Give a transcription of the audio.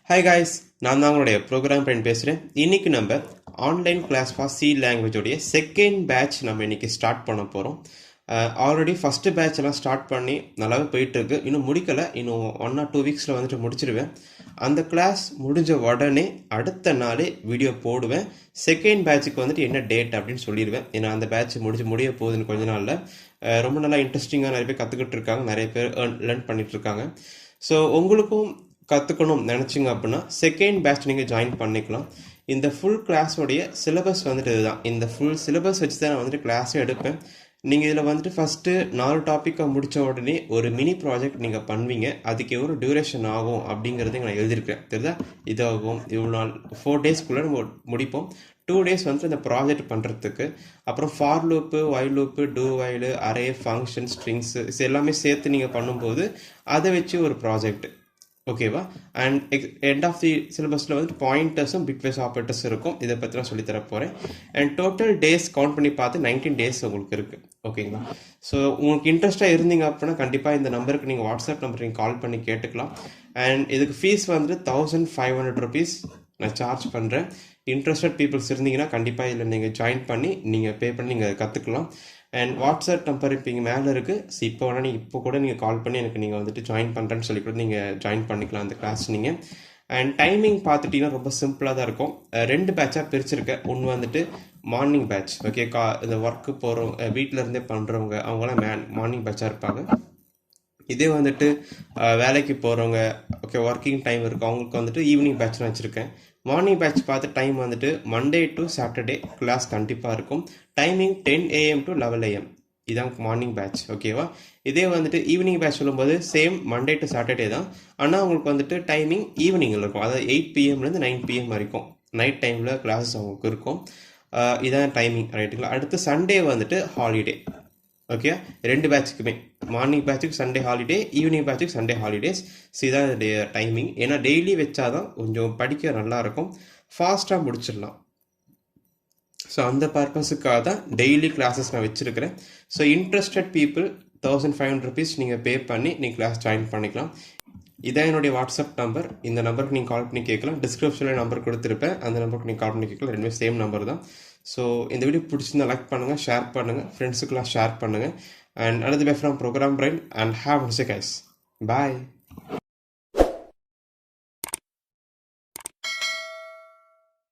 Hi guys, நான் தான் உங்களுடைய ப்ரோக்ராம் ஃப்ரெண்ட் பேசுகிறேன். இன்றைக்கி நம்ம ஆன்லைன் கிளாஸ் ஃபார் சி லாங்குவேஜோடைய செகண்ட் பேட்ச் நம்ம இன்றைக்கி ஸ்டார்ட் பண்ண போகிறோம். ஆல்ரெடி ஃபஸ்ட்டு பேட்ச் எல்லாம் ஸ்டார்ட் பண்ணி நல்லாவே போயிட்டுருக்கு. இன்னும் முடிக்கலை, இன்னும் 1 or 2 வீக்ஸில் வந்துட்டு முடிச்சிடுவேன். அந்த கிளாஸ் முடிஞ்ச உடனே அடுத்த நாளே வீடியோ போடுவேன். செகண்ட் பேட்சுக்கு வந்துட்டு என்ன டேட் அப்படின்னு சொல்லிடுவேன். ஏன்னா அந்த பேட்ச் முடிய போகுதுன்னு கொஞ்ச நாளில். ரொம்ப நல்லா இன்ட்ரெஸ்டிங்காக நிறைய பேர் கற்றுக்கிட்டு இருக்காங்க, நிறைய பேர் லேர்ன் பண்ணிகிட்டு இருக்காங்க. ஸோ உங்களுக்கும் கற்றுக்கணும் நினச்சிங்க அப்படின்னா செகண்ட் பேட்ச் நீங்கள் ஜாயின் பண்ணிக்கலாம். இந்த ஃபுல் கிளாஸோடைய சிலபஸ் வந்துட்டு இதுதான். இந்த ஃபுல் சிலபஸ் வச்சு தான் நான் வந்துட்டு கிளாஸே எடுப்பேன். நீங்கள் இதில் வந்துட்டு ஃபஸ்ட்டு 4 டாப்பிக்கை முடித்த உடனே ஒரு மினி ப்ராஜெக்ட் நீங்கள் பண்ணுவீங்க. அதுக்கு எவ்வளோ டியூரேஷன் ஆகும் அப்படிங்கிறத நான் எழுதியிருக்கேன். தெரியுதா? இதாகும் இவ்வளோ நாள் 4 டேஸ்க்குள்ளே நம்ம முடிப்போம். 2 டேஸ் வந்துட்டு இந்த ப்ராஜெக்ட் பண்ணுறதுக்கு. அப்புறம் for loop, while loop, do while, array, function, strings இது எல்லாமே சேர்த்து நீங்கள் பண்ணும்போது அதை வச்சு ஒரு ப்ராஜெக்ட். ஓகேவா? அண்ட் எண்ட் ஆஃப் தி சிலபஸில் வந்துட்டு பாயிண்டர்ஸும் பிட்வைஸ் ஆப்ரேட்டர்ஸ் இருக்கும். இதை பற்றி நான் சொல்லித்தர போகிறேன். அண்ட் டோட்டல் டேஸ் கவுண்ட் பண்ணி பார்த்து 19 டேஸ் உங்களுக்கு இருக்குது. ஓகேங்களா? ஸோ உங்களுக்கு இன்ட்ரெஸ்ட்டாக இருந்தீங்க அப்படின்னா கண்டிப்பாக இந்த நம்பருக்கு நீங்கள் வாட்ஸ்அப் நம்பருக்கு நீங்கள் கால் பண்ணி கேட்டுக்கலாம். அண்ட் இதுக்கு ஃபீஸ் வந்துட்டு 1500 rupees நான் சார்ஜ் பண்ணுறேன். இன்ட்ரெஸ்டட் பீப்புள்ஸ் இருந்தீங்கன்னா கண்டிப்பாக இதில் நீங்கள் ஜாயின் பண்ணி நீங்கள் பே பண்ணி நீங்கள் கற்றுக்கலாம். அண்ட் வாட்ஸ்அப் நம்பர் இப்போ இங்கே மேலே இருக்குது. ஸோ இப்போ வேணால் நீங்கள் இப்போ கூட நீங்கள் கால் பண்ணி எனக்கு நீங்கள் வந்துட்டு ஜாயின் பண்ணுறேன்னு சொல்லி கூட நீங்கள் ஜாயின் பண்ணிக்கலாம் அந்த கிளாஸ் நீங்கள். அண்ட் டைமிங் பார்த்துட்டிங்கன்னா ரொம்ப சிம்பிளாக தான் இருக்கும். 2 பேட்சாக பிரிச்சிருக்கேன். ஒன்று வந்துட்டு மார்னிங் பேட்ச். ஓகே, இந்த ஒர்க்கு போகிறவங்க, வீட்டில் இருந்தே பண்ணுறவங்க அவங்களாம் மார்னிங் பேட்சாக இருப்பாங்க. இதே வந்துட்டு வேலைக்கு போகிறவங்க, ஓகே, ஒர்க்கிங் டைம் இருக்குது, அவங்களுக்கு வந்துட்டு ஈவினிங் பேட்ச்னு வச்சுருக்கேன். மார்னிங் பேட்ச் பார்த்து டைம் வந்துட்டு மண்டே டு சாட்டர்டே கிளாஸ் கண்டிப்பாக இருக்கும். Timing 10 AM to 11 AM. இதான் மார்னிங் பேட்ச். ஓகேவா? இதே வந்துட்டு ஈவினிங் பேட்ச் சொல்லும்போது சேம் மண்டே டு சாட்டர்டே தான். ஆனால் உங்களுக்கு வந்துட்டு டைமிங் ஈவினிங்கில் இருக்கும். அதாவது 8 PM-லேருந்து 9 PM வரைக்கும் நைட் டைமில் கிளாஸஸ் அவங்களுக்கு இருக்கும். இதான் டைமிங், ரைட்டுங்களா? அடுத்து சண்டே வந்துட்டு ஹாலிடே. ஓகே, 2 பேட்சுக்குமே, மார்னிங் பேட்சுக்கு சண்டே ஹாலிடே, ஈவினிங் பேட்சுக்கு சண்டே ஹாலிடேஸ். ஸோ இதான் இதோடைய டைமிங். ஏன்னா டெய்லி வச்சாதான் கொஞ்சம் படிக்க நல்லாயிருக்கும், ஃபாஸ்ட்டாக முடிச்சிடலாம். ஸோ அந்த பர்பஸுக்காக தான் டெய்லி கிளாஸஸ் நான் வச்சுருக்கிறேன். ஸோ இன்ட்ரெஸ்டட் பீப்புள் 1500 rupees நீங்கள் பே பண்ணி நீங்கள் கிளாஸ் ஜாயின் பண்ணிக்கலாம். இதான் என்னுடைய வாட்ஸ்அப் நம்பர். இந்த நம்பருக்கு நீங்கள் கால் பண்ணி கேட்கலாம். டிஸ்கிரிப்ஷனில் நம்பர் கொடுத்துருப்பேன், அந்த நம்பருக்கு நீங்கள் கால் பண்ணி கேட்கலாம். ரெண்டுமே சேம் நம்பர் தான். ஸோ இந்த வீடியோ பிடிச்சிருந்தா லைக் பண்ணுங்கள், ஷேர் பண்ணுங்கள், ஃப்ரெண்ட்ஸுக்கெல்லாம் ஷேர் பண்ணுங்கள். And another way from program brain and have a nice day guys. Bye.